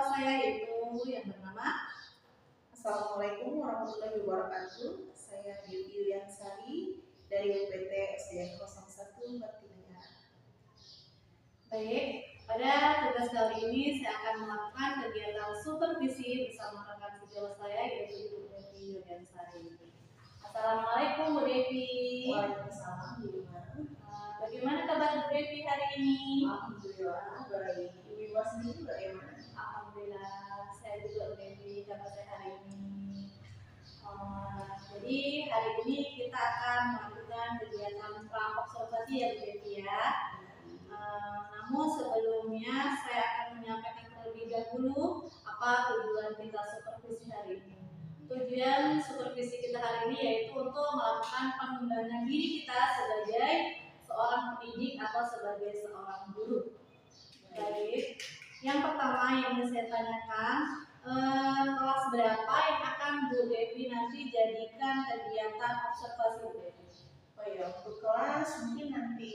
saya yaitu yang bernama Assalamualaikum warahmatullahi wabarakatuh. Saya Devi Yuliansari dari UPT SDN 01 Bakti Negara. Baik, pada tugas kali ini saya akan melakukan kegiatan supervisi bersama rekan sejawat saya yaitu Ibu Devi Yuliansari. Assalamualaikum Bu Devi. Waalaikumsalam. Bagaimana kabar Bu Devi hari ini? Alhamdulillah baik. Ibu sendiri bagaimana? Alhamdulillah saya juga Bu Devi, kabar saya hari ini. Jadi hari ini kita akan melakukan kegiatan praobservasi ya Bu Devi ya. Namun sebelumnya saya akan menyampaikan terlebih dahulu apa tujuan kita supervisi hari ini. Tujuan supervisi kita hari ini yaitu untuk melakukan pengembangan diri kita sebagai seorang pendidik atau sebagai seorang guru. Baik, yang pertama yang ingin saya tanyakan, kelas berapa yang akan Bu Devi nanti jadikan kegiatan observasi Bu Devi? Oh ya, untuk kelas mungkin nanti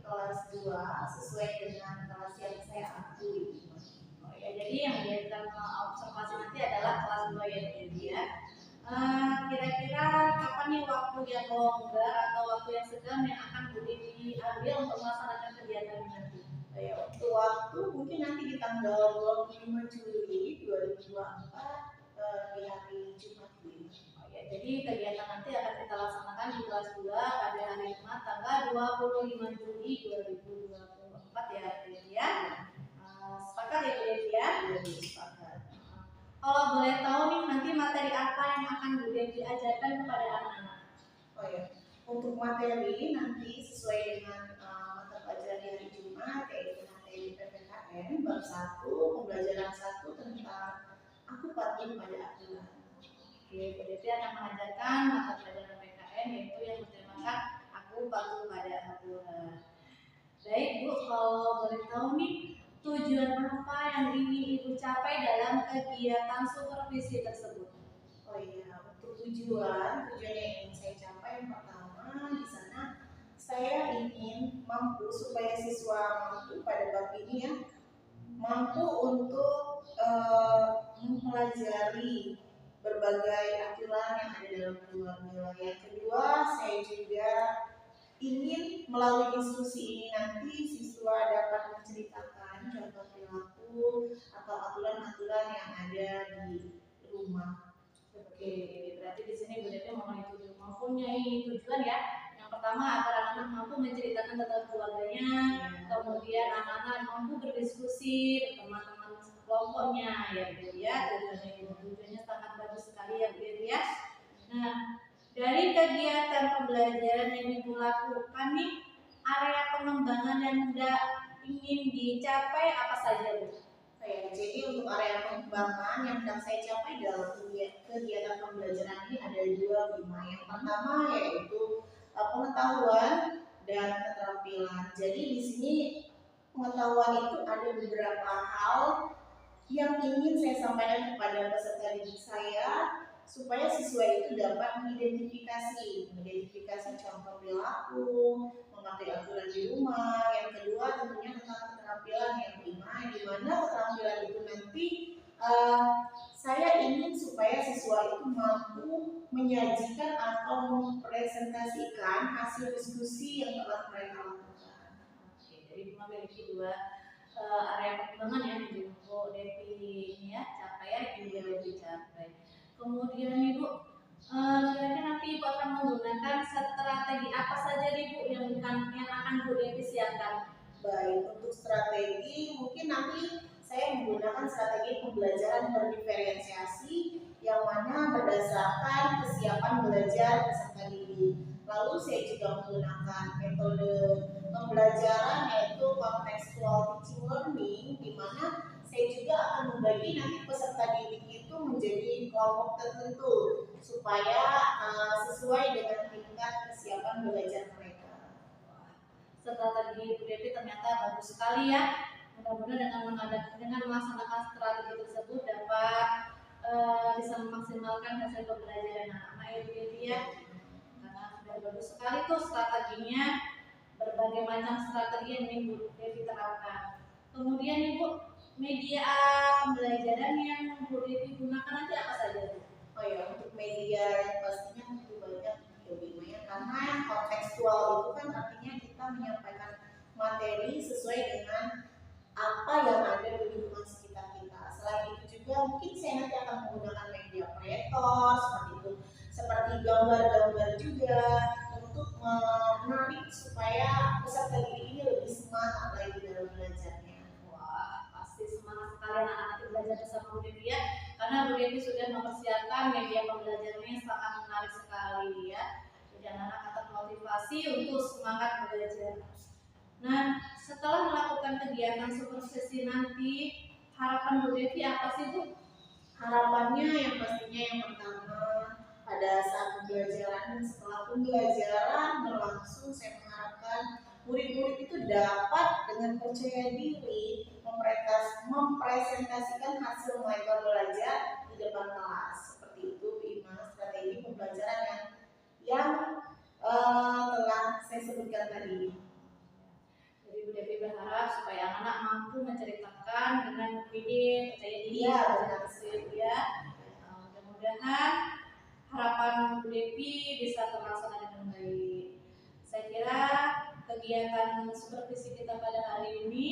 kelas 2 sesuai dengan kelas yang saya akui. Oh ya, jadi yang dijadikan observasi nanti adalah kelas 2 ya Bu Devi ya. Kira-kira kapan nih waktu yang longgar atau waktu yang sedang yang akan Bu Devi ambil untuk melaksanakan kegiatan ini nanti? Ya, untuk waktu mungkin nanti di tanggal 25 Juli 2024 di hari Jumat ini. Oh ya, jadi kegiatan nanti akan kita laksanakan di kelas 2 pada hari Jumat tanggal 25 Juli 2024 ya Bu Devi ya. Sepakat ya Bu Devi ya? Sepakat. Kalau boleh tahu nih nanti materi apa yang akan Bu Devi ajarkan kepada anak-anak? Oh ya, untuk materi nanti sesuai dengan mata pelajaran di hari Jumat yaitu materi PPKN bab 1 pembelajaran 1 tentang aku patuh pada aturan. Oke, Bu Devi akan mengajarkan mata pelajaran PKN yaitu yang bertemakan aku patuh pada aturan. Baik Bu, kalau boleh tahu nih tujuan apa yang ingin Ibu capai dalam kegiatan supervisi tersebut? Oh iya, untuk tujuan yang ingin saya capai yang pertama di sana saya ingin mampu supaya siswa mampu pada bab ini ya mampu untuk mempelajari berbagai aturan yang ada dalam keluarga. Yang kedua, saya juga ingin melalui diskusi ini nanti siswa dapat menceritakan contoh perilaku atau aturan-aturan yang ada di rumah. Oke, berarti di sini Bu Devi mempunyai tujuan ya. Yang pertama agar anak-anak mampu menceritakan tentang keluarganya, kemudian anak-anak mampu berdiskusi teman-teman kelompoknya ya Bu Devi ya. Tujuannya sangat bagus sekali ya Bu Devi ya. Nah, dari kegiatan pembelajaran yang Ibu lakukan nih, area pengembangan yang ingin dicapai apa saja Bu? Jadi untuk area pengembangan yang sedang saya capai dalam kegiatan pembelajaran ini ada 2 tema. Yang pertama yaitu pengetahuan dan keterampilan. Jadi di sini pengetahuan itu ada beberapa hal yang ingin saya sampaikan kepada peserta didik saya supaya siswa itu dapat mengidentifikasi contoh perilaku, memakai aturan di rumah. Yang kedua tentunya tentang keterampilan yang kelima, di mana keterampilan itu nanti saya ingin supaya siswa itu mampu menyajikan atau mempresentasikan hasil diskusi yang telah mereka lakukan. Oke, jadi memiliki 2 area perkembangan yang Bu Devi ini ya capaian yang Ibu Devi capai. Kemudian Ibu, kira-kira nanti Ibu akan menggunakan strategi apa saja nih Bu yang akan Bu Devi siapkan? Baik, untuk strategi mungkin nanti saya menggunakan strategi pembelajaran berdiferensiasi yang mana berdasarkan kesiapan belajar peserta didik. Lalu saya juga menggunakan metode pembelajaran yaitu contextual teaching learning, di mana saya juga akan membagi nanti peserta didik itu menjadi kelompok tertentu supaya sesuai dengan tingkat kesiapan belajar mereka. Strategi Bu Devi ternyata bagus sekali ya. Mudah-mudahan dengan melaksanakan strategi tersebut dapat bisa memaksimalkan hasil pembelajaran anak-anak ya Bu Devi ya. Karena sudah bagus sekali tuh strateginya, berbagai macam strategi yang Bu Devi terapkan. Kemudian Ibu, media pembelajaran yang perlu digunakan nanti apa saja? Oh ya, untuk media yang pastinya itu banyak ya, karena kontekstual itu kan artinya kita menyampaikan materi sesuai dengan apa yang ada di lingkungan sekitar kita. Selain itu juga mungkin saya nanti akan menggunakan media proyektor seperti itu, seperti gambar-gambar juga untuk menarik supaya peserta didik ini lebih semangat lagi dalam belajarnya. Wah, pasti semangat sekali anak-anak belajar bersama Bu Devi ya, karena Bu Devi sudah mempersiapkan media pembelajarannya sangat menarik sekali ya. Jadi anak-anak akan termotivasi untuk semangat belajar. Nah, setelah melakukan kegiatan supersesi nanti, harapan Bu Devi apa sih Bu? Harapannya yang pastinya yang pertama pada saat pembelajaran dan setelah pembelajaran berlangsung, saya mengharapkan murid-murid itu dapat dengan percaya diri mempresentasikan hasil mereka belajar di depan kelas. Seperti itu, Ima, strategi pembelajaran yang telah saya sebutkan tadi. Jadi Bu Devi berharap supaya anak-anak mampu menceritakan dengan pede, percaya diri, ya. Mudah-mudahan harapan Bu Devi bisa terlaksana dengan baik. Saya kira kegiatan supervisi kita pada hari ini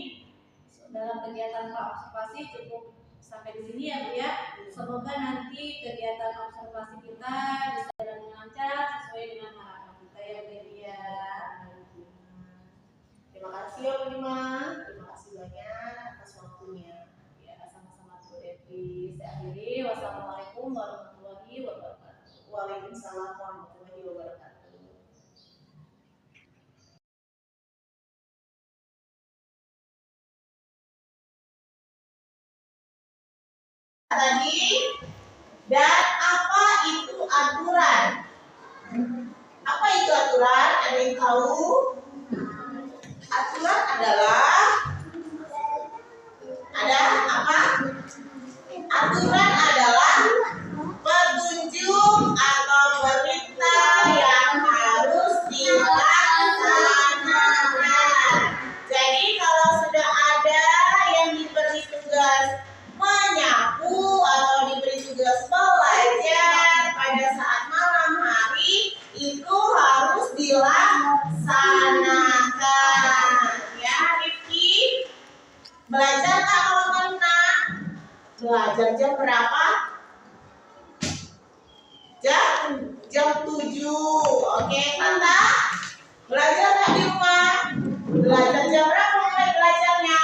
dalam kegiatan observasi cukup sampai di sini ya Bu ya. Semoga nanti kegiatan observasi kita bisa berjalan dengan lancar sesuai dengan harapan kita ya Bu Devi ya. Terima kasih ya Bu Dima, terima kasih banyak atas waktunya. Ya, sama-sama Bu Devi. Saya akhiri. Wassalamualaikum warahmatullahi wabarakatuh. Waalaikumsalam warahmatullahi wabarakatuh. Tadi, dan apa itu aturan? Apa itu aturan? Ada yang tahu? Aturan adalah apa? Aturan adalah petunjuk atau perintah yang harus dilaksanakan. Jadi kalau sudah ada yang diberi tugas menyapu atau diberi tugas belajar pada saat malam hari, itu harus dilaksanakan. Ya, Rifki, belajar nggak kalau kena? Belajar jam berapa? Jam 7. Oke, Tante? Belajar nggak di rumah? Belajar jam berapa mulai belajarnya?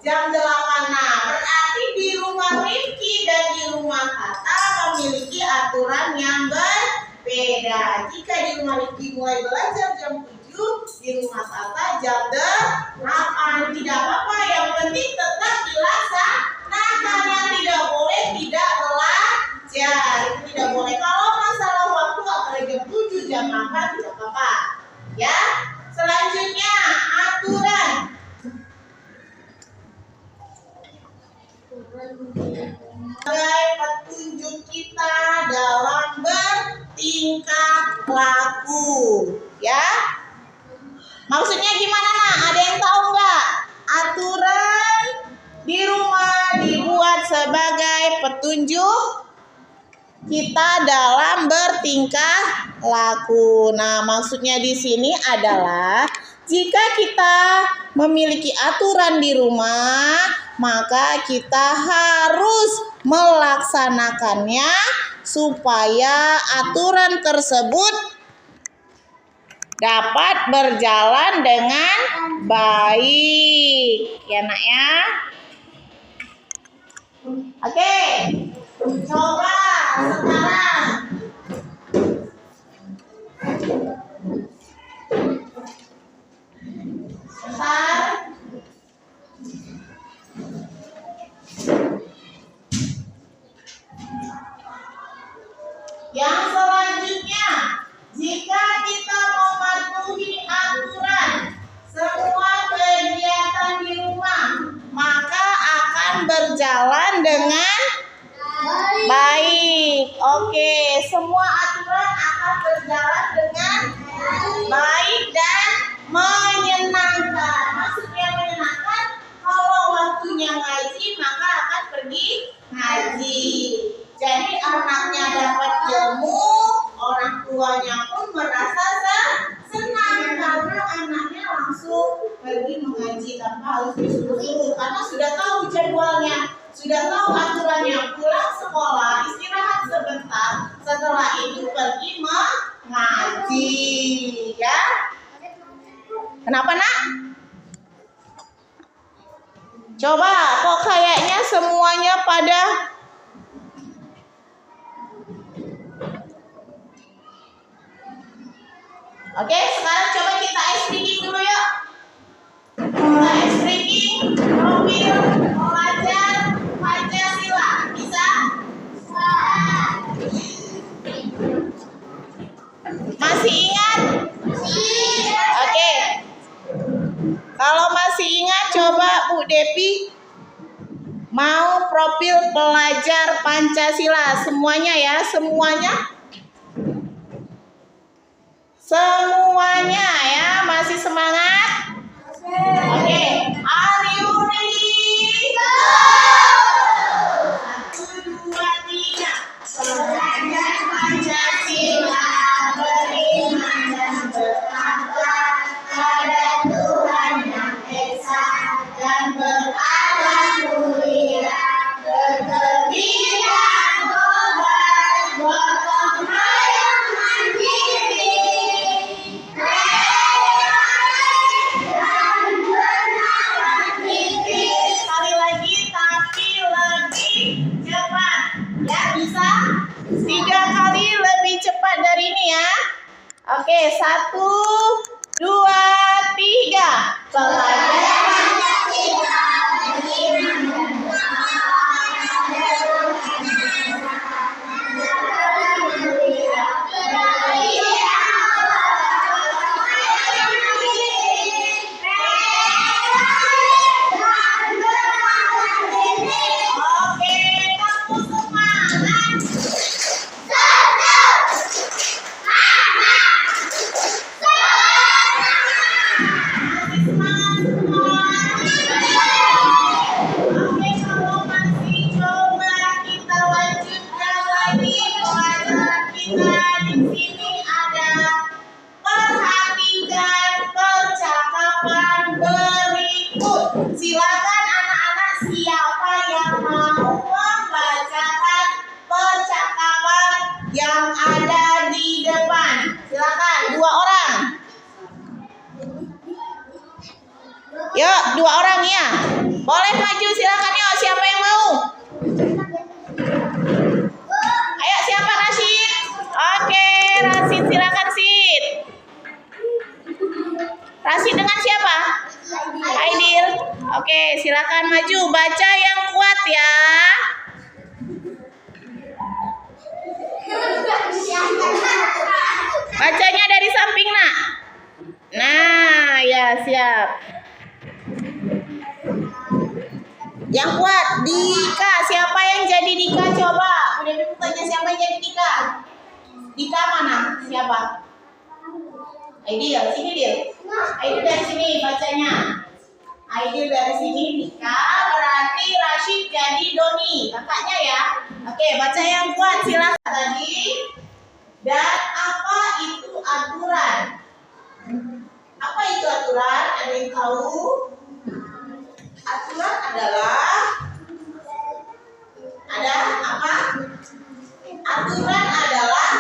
Jam 8. Nah, berarti di rumah Rifki dan di rumah Tata memiliki aturan yang berbeda. Jika di rumah Rifki mulai belajar jam 7, di rumah Tata jam 8. Tidak apa-apa, yang penting tetap dilaksanakan. Yang tidak boleh tidak belajar. Itu tidak boleh. Kalau masalah waktu apalagi jam 7, jam 8 tidak apa-apa. Ya. Selanjutnya aturan. Sebagai petunjuk kita dalam bertingkah laku, ya. Maksudnya gimana nak? Ada yang tahu nggak? Aturan di rumah dibuat sebagai petunjuk kita dalam bertingkah laku. Nah, maksudnya di sini adalah jika kita memiliki aturan di rumah, maka kita harus melaksanakannya supaya aturan tersebut dapat berjalan dengan baik. Ya nak ya. Oke, coba sekarang bentar. Yang selanjutnya, jika kita mematuhi aturan semua kegiatan di rumah, maka akan berjalan dengan baik. Oke, semua aturan akan berjalan dengan baik dan menyenangkan. Maksudnya menyenangkan, Kalau waktunya ngaji, maka akan pergi ngaji. Jadi anaknya dapat ilmu, orang tuanya pun merasa senang karena anaknya langsung pergi mengaji tanpa harus disuruh-suruh, karena sudah tahu jadwalnya, sudah tahu aturannya. Pulang sekolah, istirahat sebentar, setelah itu pergi mengaji. Ya, kenapa nak? Coba, kok kayaknya semuanya pada oke, sekarang coba kita ice breaking dulu yuk. Kita ice breaking profil pelajar Pancasila. Bisa? Masih ingat? Oke. Kalau masih ingat, coba Bu Depi mau profil pelajar Pancasila. Semuanya ya, semuanya. Semuanya ya, masih semangat? Oke, are you ready? Go! 1, 2, 3. Pelajar Pancasila beriman dan bertakwa pada Tuhan yang Esa dan berakhlak mulia, berkegiatan tobat, gotong royong mandiri. Sekali lagi tapi lebih cepat. Ya, bisa 3 kali lebih cepat dari ini ya. Oke, 1, 2, 3. Pelajar Pancasila beriman dan silakan anak-anak, siapa yang mau membacakan percakapan yang ada di depan? Silakan, 2 orang. Yuk, 2 orang ya. Boleh maju, silakan yuk. Siapa yang mau? Ayo, siapa? Rashid? Oke, Rashid, silakan Sid. Rashid dengan siapa? Aidil. Oke, silakan maju. Baca yang kuat ya. Bacanya dari samping nak. Nah, ya siap. Yang kuat, Dika. Siapa yang jadi Dika? Coba. Udah tanya siapa yang jadi Dika? Dika mana? Siapa? Aidil, sini Dil. Aidil dari sini bacanya. Aidil dari sini, Dika. Berarti Rashid jadi Doni, kakaknya ya. Oke, baca yang kuat silakan tadi. Dan apa itu aturan? Apa itu aturan? Ada yang tahu? Aturan adalah apa? Aturan adalah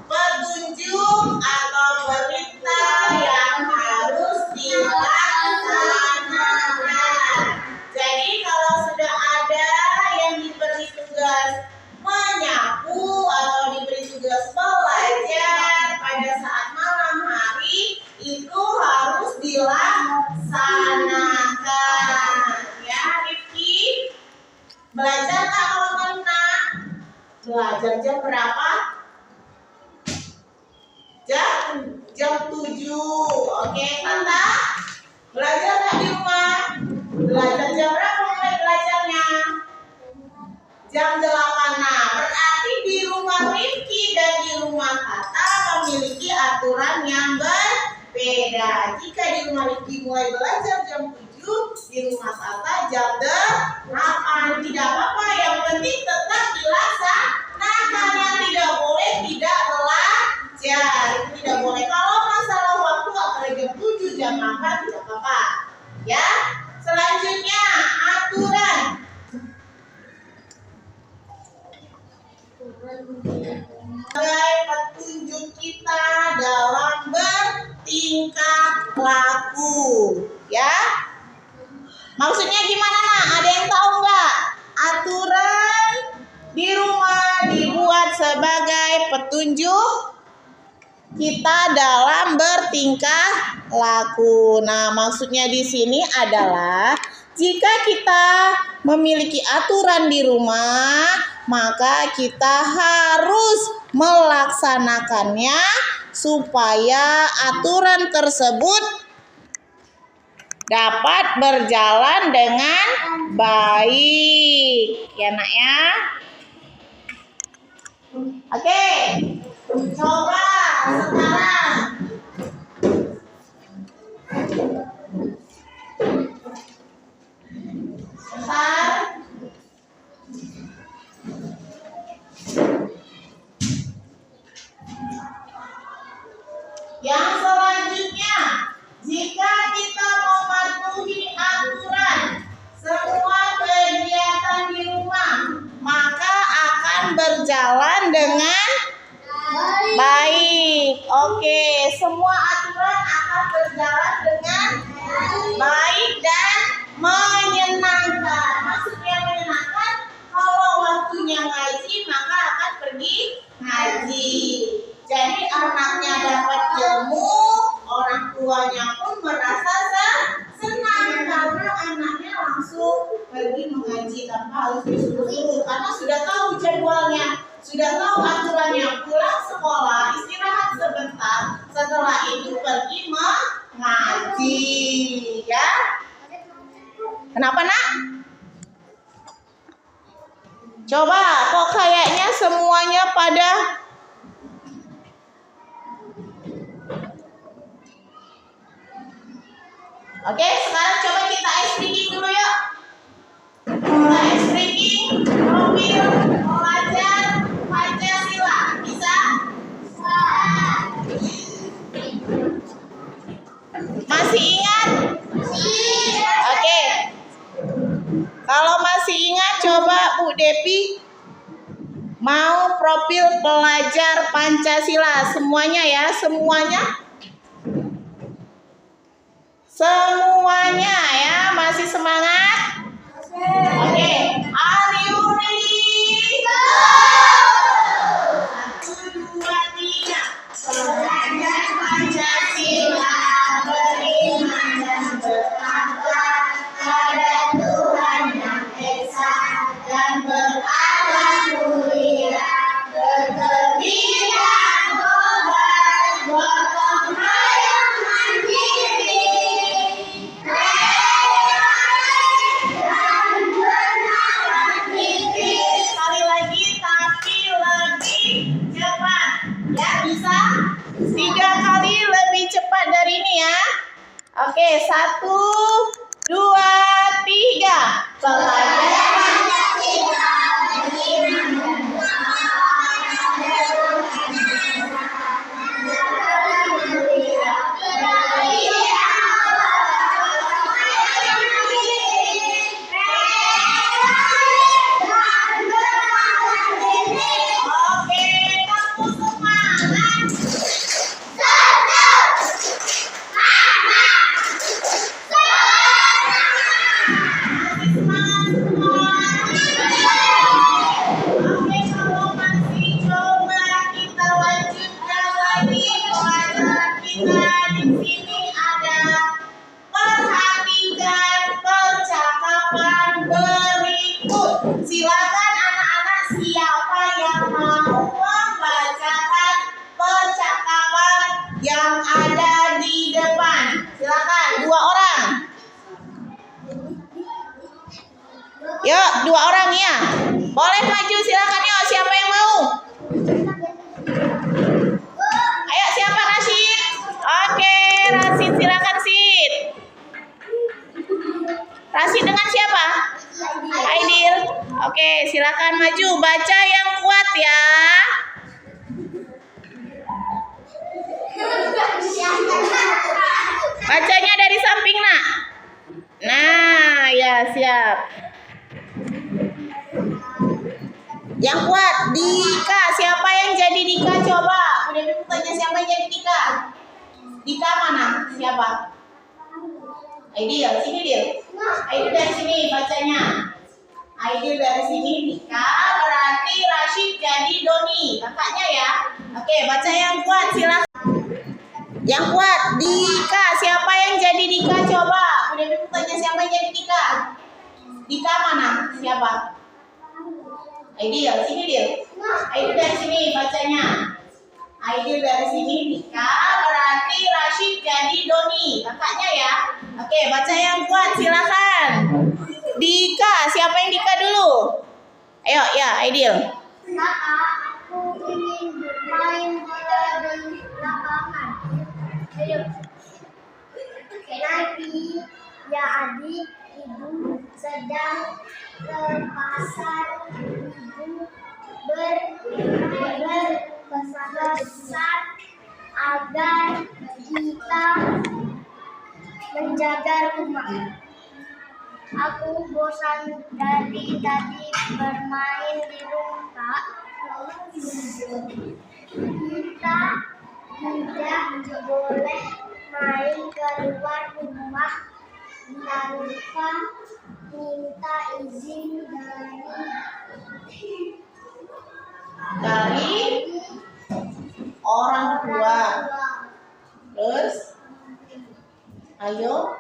petunjuk atau perintah yang harus dilaksanakan. Jadi kalau sudah ada yang diberi tugas menyapu atau diberi tugas belajar pada saat malam hari, itu harus dilaksanakan. Ya, Rifki, belajar nggak kalau kena? Belajar jam berapa? Jam 7. Oke, Tante. Belajar nggak di rumah? Belajar jam berapa mulai belajarnya? Jam 8. Nah, berarti di rumah Rifki dan di rumah Tata memiliki aturan yang berbeda. Jika di rumah Rifki mulai belajar jam 7, di rumah saja jam 8. Tidak apa-apa, yang penting tetap dilaksanakan. Yang tidak boleh tidak belajar, itu tidak boleh. Kalau masalah waktu apalagi jam 7 jam 8 tidak apa-apa. Ya. Selanjutnya aturan. Sebagai petunjuk kita dalam bertingkah laku, ya. Maksudnya gimana, Nak? Ada yang tahu nggak? Aturan di rumah dibuat sebagai petunjuk kita dalam bertingkah laku. Nah, maksudnya di sini adalah jika kita memiliki aturan di rumah, maka kita harus melaksanakannya supaya aturan tersebut dapat berjalan dengan baik. Ya, Nak ya. Oke. Coba sekarang bentar. Yang selanjutnya, jika kita mematuhi aturan semua kegiatan di rumah, maka akan berjalan dengan baik. Oke, semua aturan akan berjalan dengan baik dan menyenangkan. Maksudnya menyenangkan, kalau waktunya ngaji maka akan pergi ngaji. Jadi anaknya dapat ilmu, orang tuanya pun merasa senang karena anaknya langsung pergi mengaji tanpa harus disuruh-suruh, karena sudah tahu jadwalnya, sudah tahu aturannya. Pulang sekolah, istirahat sebentar, setelah itu pergi mengaji. Ya. Kenapa, Nak? Coba, kok kayaknya semuanya pada oke, sekarang coba kita ice breaking dulu yuk. Kita ice breaking profil pelajar Pancasila. Bisa? Masih ingat? Oke. Kalau masih ingat, coba Bu Depi mau profil pelajar Pancasila. Semuanya ya, semuanya. Semuanya ya, masih semangat? Oke, are you ready? Go! 1, 2, 3. Pelajar Pancasila beriman dan bertakwa pada Tuhan yang Esa dan berakhlak mulia, berkebijakan tobat, gotong royong mandiri. Sekali lagi tapi lebih cepat. Ya, bisa 3 kali lebih cepat dari ini ya. Oke, 1, 2, 3. Pelajar Pancasila beriman dan silakan anak-anak, siapa yang mau membacakan percakapan yang ada di depan? Silakan, 2 orang. Yuk, 2 orang ya. Boleh maju, silakan yuk. Siapa yang mau? Ayo, siapa? Rashid. Oke, Rashid silakan, Sid. silakan maju, baca yang kuat ya. Bacanya dari samping, Nak. Nah, ya siap. Yang kuat, Dika. Siapa yang jadi Dika? Coba. Udah tanya siapa yang jadi Dika? Dika mana? Siapa? Aidil, sini Dil. Aidil dari sini bacanya. Aidil dari sini Dika, berarti Rashid jadi Doni, kakaknya ya. Oke, baca yang kuat silakan. Yang kuat, Dika. Siapa yang jadi Dika? Coba. Udah tanya siapa yang jadi Dika? Dika mana? Siapa? Aidil, sini Dil. Aidil dari sini bacanya. Aidil dari sini Dika, berarti Rashid jadi Doni, kakaknya ya. Oke, baca yang kuat silakan. Dika, siapa yang Dika dulu? Ayo ya, Aidil. Kakak, aku ingin bermain bola di lapangan. Ayo. Nanti ya adik, ibu sedang ke pasar. Ibu berpesan agar kita menjaga rumah. Aku bosan dari tadi bermain di rumah. Kita tidak boleh main keluar rumah tanpa minta izin Dari orang tua. Terus, ayo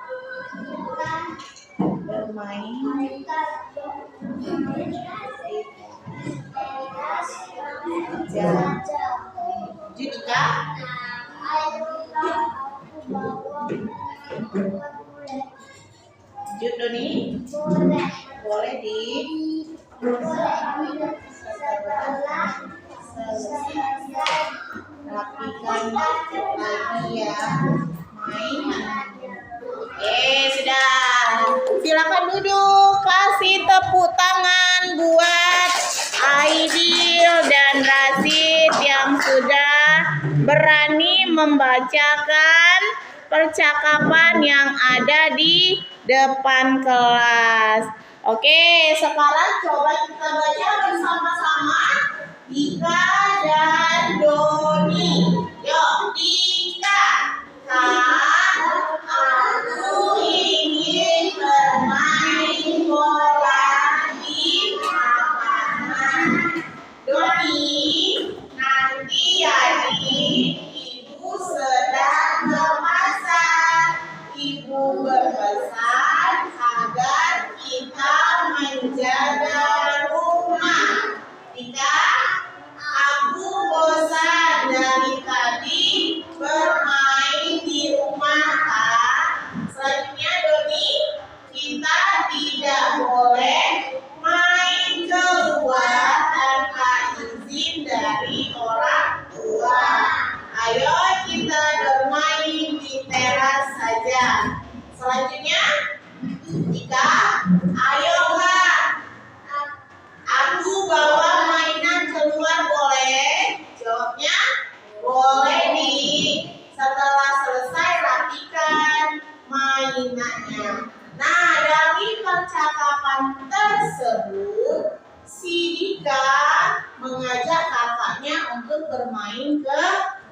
bermain. Judika, Judoni, boleh di rapikan lagi ya mainan. Oke, sudah. Silakan duduk. Kasih tepuk tangan buat Aidil dan Rashid yang sudah berani membacakan percakapan yang ada di depan kelas. Oke, sekarang coba kita baca bersama-sama Dika dan Doni. Yuk, Dika. Kak, aku ingin bermain bola di lapangan. Doni, nanti adik, ibu sedang ke pasar. Ibu berpesan agar kita menjaga rumah. Dika, aku bosan dari tadi bermain di rumah, Kak. Selanjutnya Doni, kita tidak boleh main keluar tanpa izin dari orang tua. Ayo kita bermain di teras saja. Selanjutnya Dika, ayo Kak, aku bawa mainan keluar boleh? Jawabnya boleh nih. Setelah selesai rapikan mainannya. Nah, dari percakapan tersebut si Dika mengajak kakaknya untuk bermain ke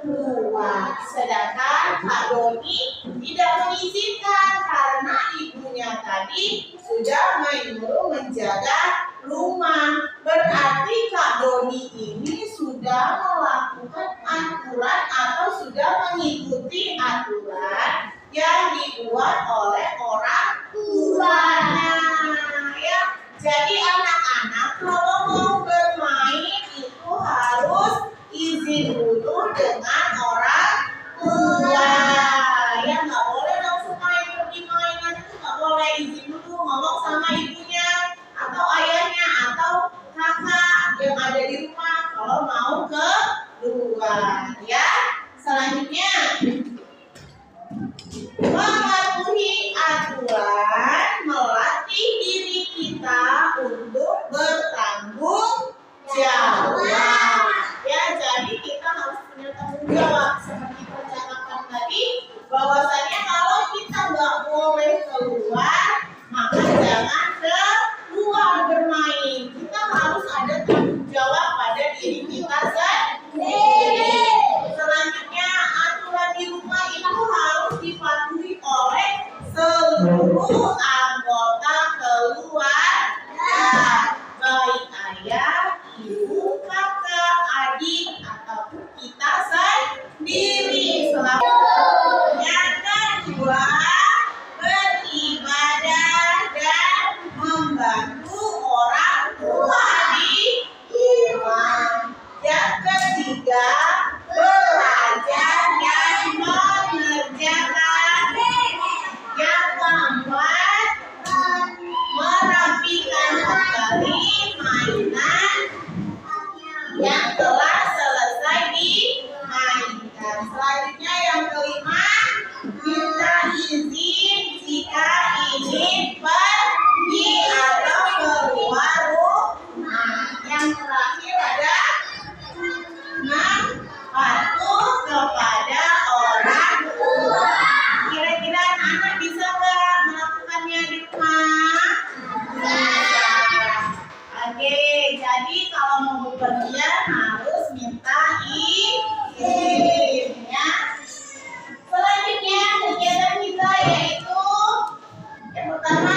luar. Sedangkan Kak Doni tidak mengizinkan karena ibunya tadi sudah menyuruh menjaga rumah. Berarti Kak Doni ini sudah melakukan aturan atau sudah mengikuti aturan yang dibuat oleh orang tuanya. Ya, jadi anak-anak kalau mau bermain itu harus izin dulu dengan orang tua. Ya, nggak boleh langsung main pergi mainan itu, nggak boleh, izin dulu ngomong sama ibunya. Oke, jadi kalau mau bepergian harus minta izin ya. Selanjutnya kegiatan kita yaitu yang pertama.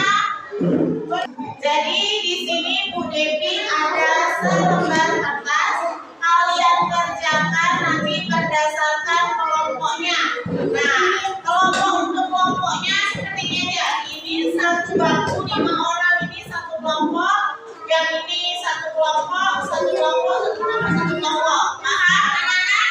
Jadi di sini Bu Devi ada selembar kertas. Kalian kerjakan nanti berdasarkan kelompoknya. Nah, kelompok untuk kelompoknya seperti ini aja. Ini satu bangku 5 orang, ini satu kelompok. Yang ini satu kelompok, satu kelompok, satu kelompok. Paham anak-anak?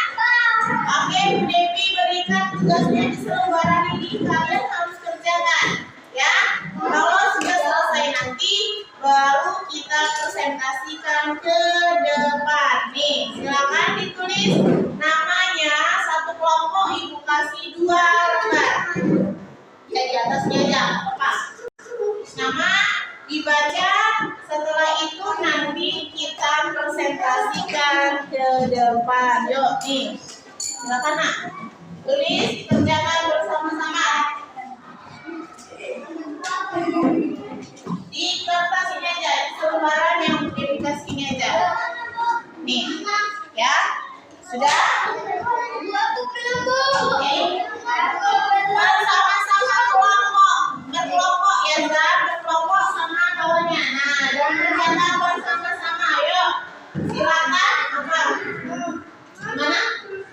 Oke, Bu Devi berikan tugasnya di selembaran ini. Kalian harus kerjakan, ya. Kalau sudah selesai nanti baru kita presentasikan ke depan. Nih, silakan ditulis namanya. Satu kelompok Ibu kasih 2 lembar. Ya di atasnya aja, lepas. Nama dibaca. Setelah itu nanti kita presentasikan ke depan. Yuk, nih. Silakan nak. Tulis, kerjakan bersama-sama. Di kertas ini aja, di selembaran yang dikasih ini aja. Nih, ya. Sudah? Oke. Bersama-sama kelompok. Berkelompok ya, Zam. Berkelompok sama kawannya. Nah, dan kerjakan bersama-sama. Yuk. Silakan. Apa? Mana?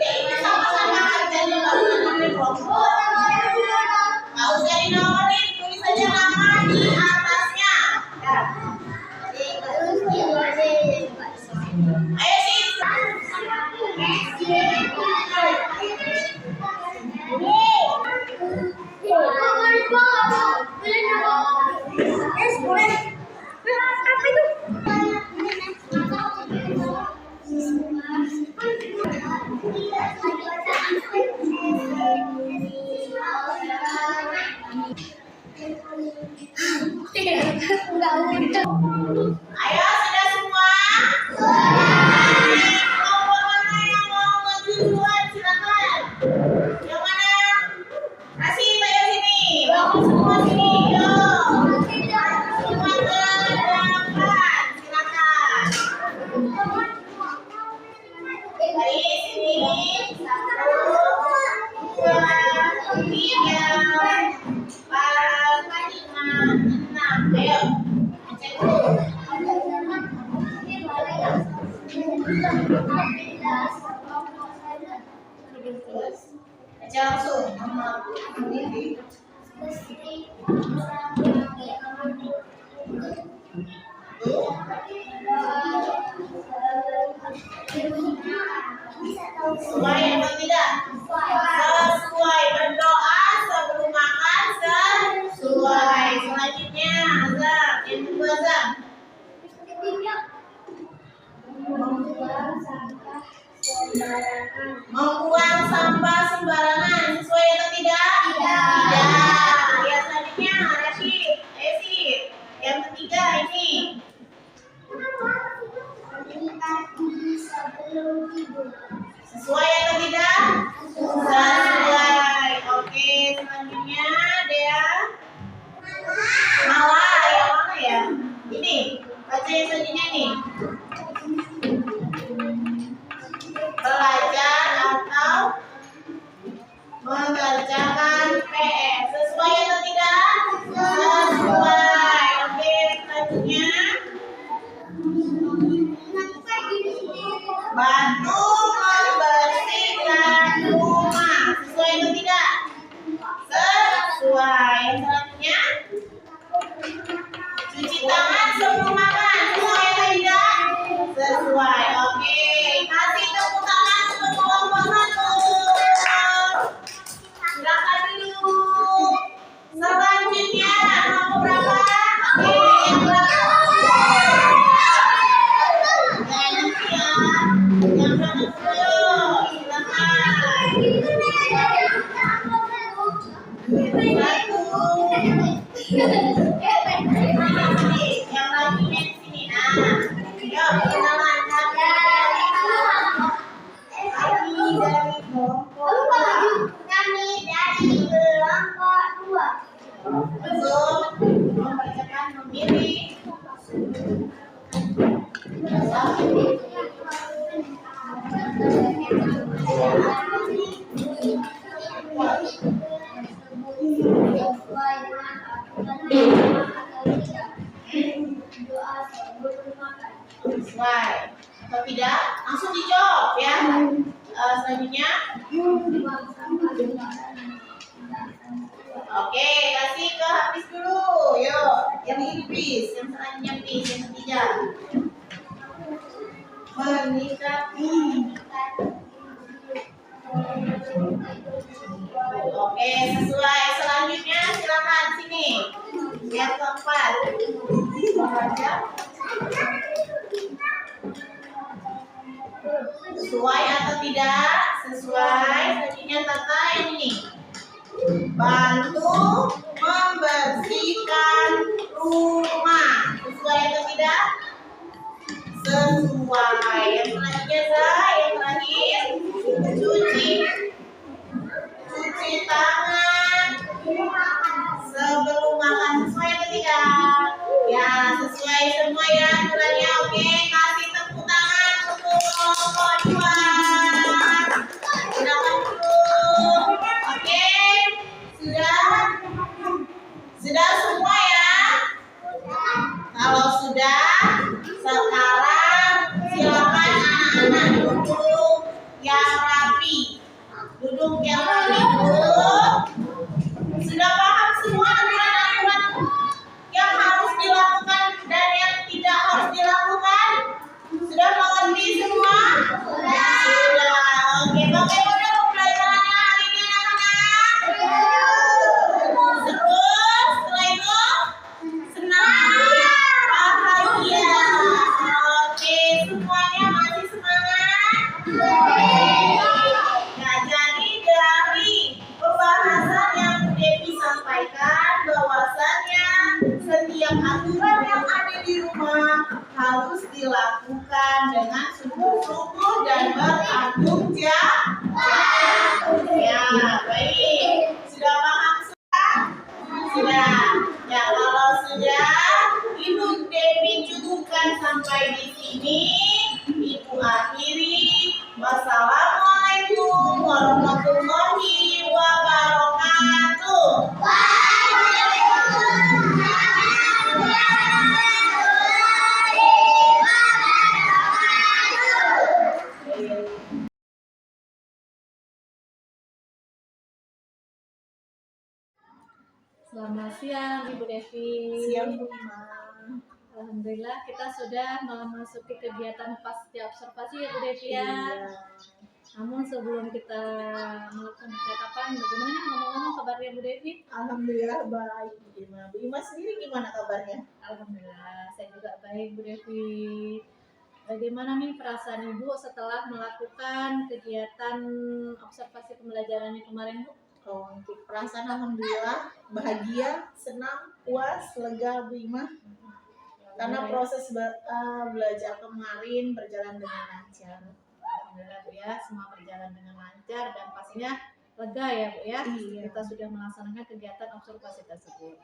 Ini sama-sama kerjanya baru namanya kelompok. Nggak usah dinomorin, tulis saja nama di atasnya. Ayo sih. Ayo sudah semua? Kelompok mana yang mau maju duluan? Silakan. Yang mana? Kasih saya sini. Bawa semua sini. Yuk. Semua ke depan. Silakan. Dari sini. 1, 2, 3, 4, 5, 6. Ayo. Cek dulu. Baca langsung nama ini. Sesuai atau tidak? Sesuai. Berdoa sebelum makan sesuai. Selanjutnya Azam. Yang kedua Azam. Membuang sampah sembarangan. Sesuai atau tidak? Tidak. Ya, selanjutnya Rashid. Yang ketiga ini. Sesuai atau tidak? Sesuai. Oke, selanjutnya Dea. Malah yang mana ya? Ini. Baca yang selanjutnya nih. Belajar atau mengerjakan PR. Sesuai atau tidak? Sesuai. Oke, selanjutnya bantu membersihkan rumah. Sesuai atau tidak? Sesuai. Yang selanjutnya cuci tangan sebelum makan. Sesuai atau tidak? Sesuai. Oke, kasih tepuk tangan untuk kelompok 1. Silakan dulu. Selanjutnya nomor berapa? Oke, yang berapa? Jangan ya. Yang berapa dulu? Silakan. 1. Yang lagi di sini. Nah, yuk kenalan dari kelompok. Kami dari kelompok 2. Untuk membacakan memilih. Sesuai atau tidak? Langsung dijawab ya. Selanjutnya. Oke, kasih ke Hafiz dulu. Yuk, yang ini please. Yang selanjutnya please. Yang ketiga. Menyikapi. Oke, sesuai. Selanjutnya silakan sini. Yang keempat. Sesuai atau tidak? Sesuai. Selanjutnya Tata yang ini. Bantu membersihkan rumah. Sesuai atau tidak? Sesuai. Yang selanjutnya yang terakhir. Cuci tangan sebelum makan. Sesuai atau tidak? Ya, sesuai semua ya aturannya. Oke, kasih tepuk tangan untuk kelompok 2. Silakan dulu. Oke, sudah semua ya. Kalau sudah, sekarang silakan anak-anak duduk yang rapi. Duduk yang rapi dulu. Sudah paham semua aturan-aturan yang harus dilakukan dan yang tidak harus dilakukan? Sudah mengerti semua? Sudah. Oke, bagaimana pembelajarannya hari ini anak-anak? Seru? Setelah itu senang? Bahagia? Oke, semuanya masih semangat? Nah, jadi dari pembahasan yang Devi sampaikan bahwasannya setiap aturan yang ada di rumah harus dilakukan dengan sungguh-sungguh dan bertanggung jawab. Ya, baik. Sudah paham sudah? Sudah. Ya, kalau sudah, Ibu Devi cukupkan sampai di sini. Ibu akhiri. Wassalamualaikum warahmatullahi wabarakatuh. Selamat siang Ibu Devi. Siang Bu Ima. Alhamdulillah kita sudah memasuki kegiatan pasca observasi ya Bu Devi ya. Iya. Namun sebelum kita melakukan percakapan, bagaimana nih ngomong-ngomong kabarnya Bu Devi? Alhamdulillah baik Bu Ima. Bu Ima sendiri gimana kabarnya? Alhamdulillah saya juga baik Bu Devi. Bagaimana nih perasaan Ibu setelah melakukan kegiatan observasi pembelajarannya kemarin Bu? Oh, untuk perasaan alhamdulillah bahagia, senang, puas, lega Bu Ima. Karena proses belajar kemarin berjalan dengan lancar. Alhamdulillah Bu ya, semua berjalan dengan lancar dan pastinya lega ya Bu ya. Iya. Kita sudah melaksanakan kegiatan observasi tersebut.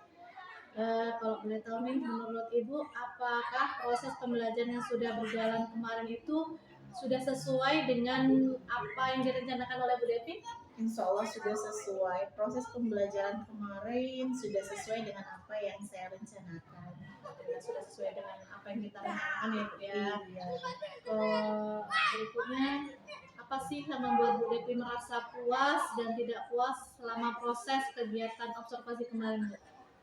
Kalau boleh tahu nih, menurut Ibu, apakah proses pembelajaran yang sudah berjalan kemarin itu sudah sesuai dengan apa yang direncanakan oleh Bu Devi? Insya Allah sudah sesuai. Proses pembelajaran kemarin sudah sesuai dengan apa yang saya rencanakan. Sudah sesuai dengan apa yang kita rencanakan ya Bu ya. Iya. Berikutnya, apa sih yang membuat Bu Devi merasa puas dan tidak puas selama proses kegiatan observasi kemarin Bu?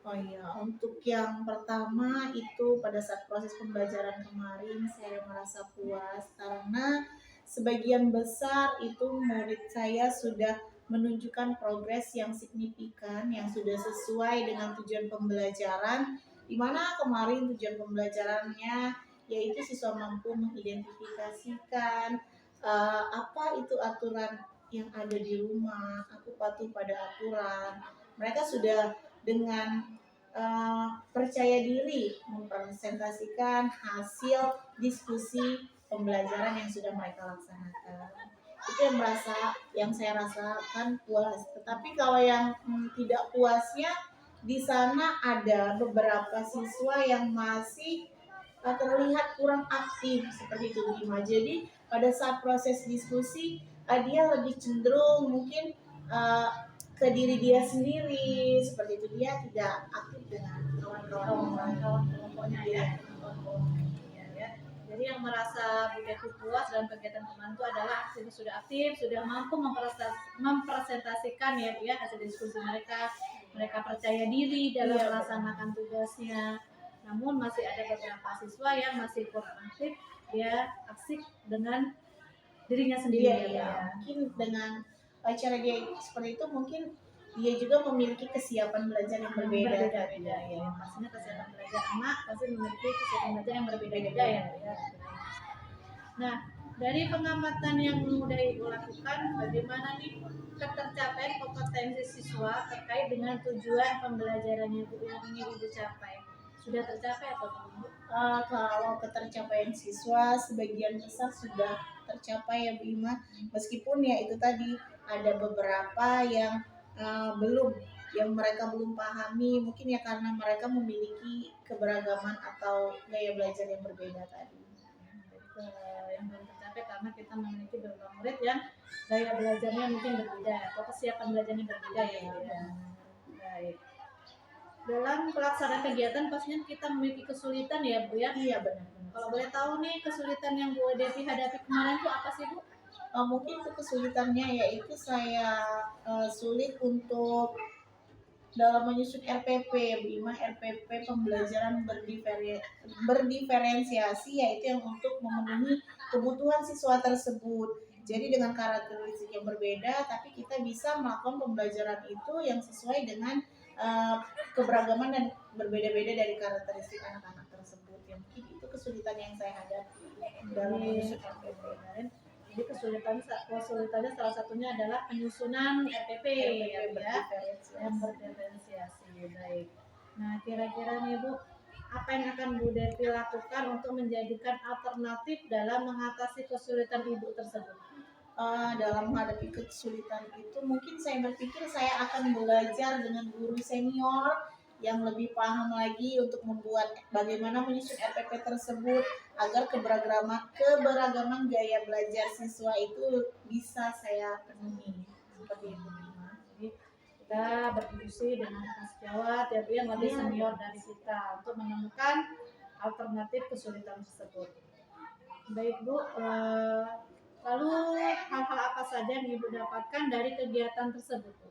Oh iya, untuk yang pertama itu pada saat proses pembelajaran kemarin saya merasa puas karena sebagian besar itu murid saya sudah menunjukkan progres yang signifikan yang sudah sesuai dengan tujuan pembelajaran, di mana kemarin tujuan pembelajarannya yaitu siswa mampu mengidentifikasikan apa itu aturan yang ada di rumah, aku patuh pada aturan. Mereka sudah dengan percaya diri mempresentasikan hasil diskusi pembelajaran yang sudah mereka laksanakan. Itu yang saya rasakan puas. Tetapi kalau yang tidak puasnya, di sana ada beberapa siswa yang masih terlihat kurang aktif seperti itu Bima. Jadi pada saat proses diskusi dia lebih cenderung mungkin ke diri dia sendiri, seperti itu, dia tidak aktif dengan kawan-kawan Kelompoknya ya. Jadi yang merasa Bu Devi puas dalam kegiatan kemarin itu adalah hasilnya sudah aktif, sudah mampu mempresentasikan ya Bu ya hasil diskusi mereka. Mereka percaya diri dalam Iya, melaksanakan tugasnya. Namun masih ada beberapa siswa yang masih kurang aktif, dia asik dengan dirinya sendiri Iya, ya, Bu iya. ya. Mungkin dengan cara dia seperti itu mungkin dia juga memiliki kesiapan belajar yang berbeda. Berbeda-beda ya. Pastinya kesiapan belajar anak pasti memiliki kesiapan belajar yang berbeda-beda ya, Bu ya. Nah, dari pengamatan yang sudah Ibu lakukan, bagaimana nih ketercapaian kompetensi siswa terkait dengan tujuan pembelajarannya Bu yang ingin Ibu capai? Sudah tercapai atau belum, Bu? Kalau ketercapaian siswa sebagian besar sudah tercapai ya Bu Ima, meskipun ya itu tadi ada beberapa yang belum, yang mereka belum pahami, mungkin ya karena mereka memiliki keberagaman atau gaya belajar yang berbeda tadi. Yang belum tercapai karena kita memiliki beberapa murid yang gaya belajarnya mungkin berbeda atau kesiapan belajarnya berbeda ya, Bu ya. Baik. Dalam pelaksanaan kegiatan pastinya kita memiliki kesulitan ya, Bu ya. Iya, benar. Kalau boleh tahu nih kesulitan yang Bu Devi hadapi kemarin itu apa sih, Bu? Mungkin itu kesulitannya yaitu saya sulit untuk dalam menyusun RPP, Bu Ima, RPP pembelajaran berdiferensiasi, yaitu yang untuk memenuhi kebutuhan siswa tersebut. Jadi dengan karakteristik yang berbeda, tapi kita bisa melakukan pembelajaran itu yang sesuai dengan keberagaman dan berbeda-beda dari karakteristik anak-anak tersebut. Ya, mungkin itu kesulitan yang saya hadapi dalam menyusun RPP. Jadi kesulitannya salah satunya adalah penyusunan RPP ya, Bu ya, yang berdiferensiasi. Baik. Nah, kira-kira nih Bu, apa yang akan Bu Devi lakukan untuk menjadikan alternatif dalam mengatasi kesulitan Ibu tersebut? Dalam menghadapi kesulitan itu mungkin saya berpikir saya akan belajar dengan guru senior yang lebih paham lagi untuk membuat bagaimana menyusun RPP tersebut agar keberagaman gaya belajar siswa itu bisa saya penuhi seperti itu. Jadi kita berdiskusi dengan Mas Jawat ya Bu yang lebih senior dari kita untuk menemukan alternatif kesulitan tersebut. Baik Bu, lalu hal-hal apa saja yang Ibu dapatkan dari kegiatan tersebut?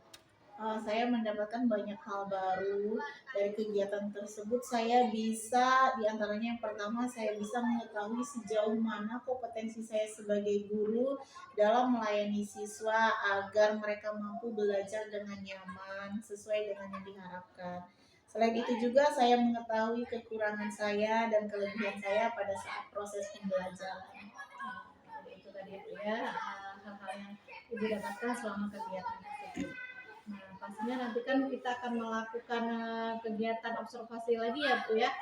Saya mendapatkan banyak hal baru dari kegiatan tersebut. Saya bisa, diantaranya yang pertama, saya bisa mengetahui sejauh mana kompetensi saya sebagai guru dalam melayani siswa agar mereka mampu belajar dengan nyaman sesuai dengan yang diharapkan. Selain itu juga saya mengetahui kekurangan saya dan kelebihan saya pada saat proses pembelajaran. Itu tadi ya hal-hal yang Ibu dapatkan selama kegiatan tersebut. Nah, pastinya nanti kan kita akan melakukan kegiatan observasi lagi ya Bu ya.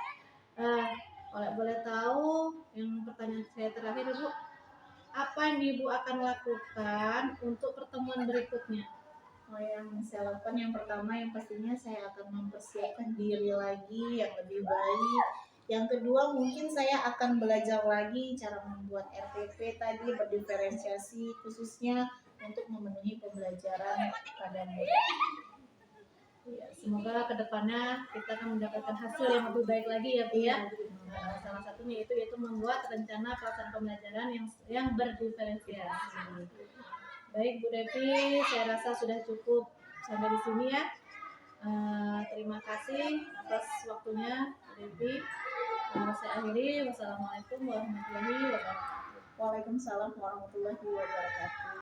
Kalau boleh tahu, yang pertanyaan saya terakhir Bu, apa yang Ibu akan lakukan untuk pertemuan berikutnya? Yang saya lakukan yang pertama yang pastinya saya akan mempersiapkan diri lagi yang lebih baik. Yang kedua mungkin saya akan belajar lagi cara membuat RPP tadi berdiferensiasi khususnya untuk memenuhi pembelajaran pada murid. Ya, semoga kedepannya kita akan mendapatkan hasil yang lebih baik lagi ya Bu ya. Salah satunya yaitu membuat rencana pelaksanaan pembelajaran yang berdiferensiasi. Baik Bu Devi, saya rasa sudah cukup sampai di sini ya. Terima kasih atas waktunya Bu Devi. Saya akhiri. Wassalamualaikum warahmatullahi wabarakatuh. Waalaikumsalam warahmatullahi wabarakatuh.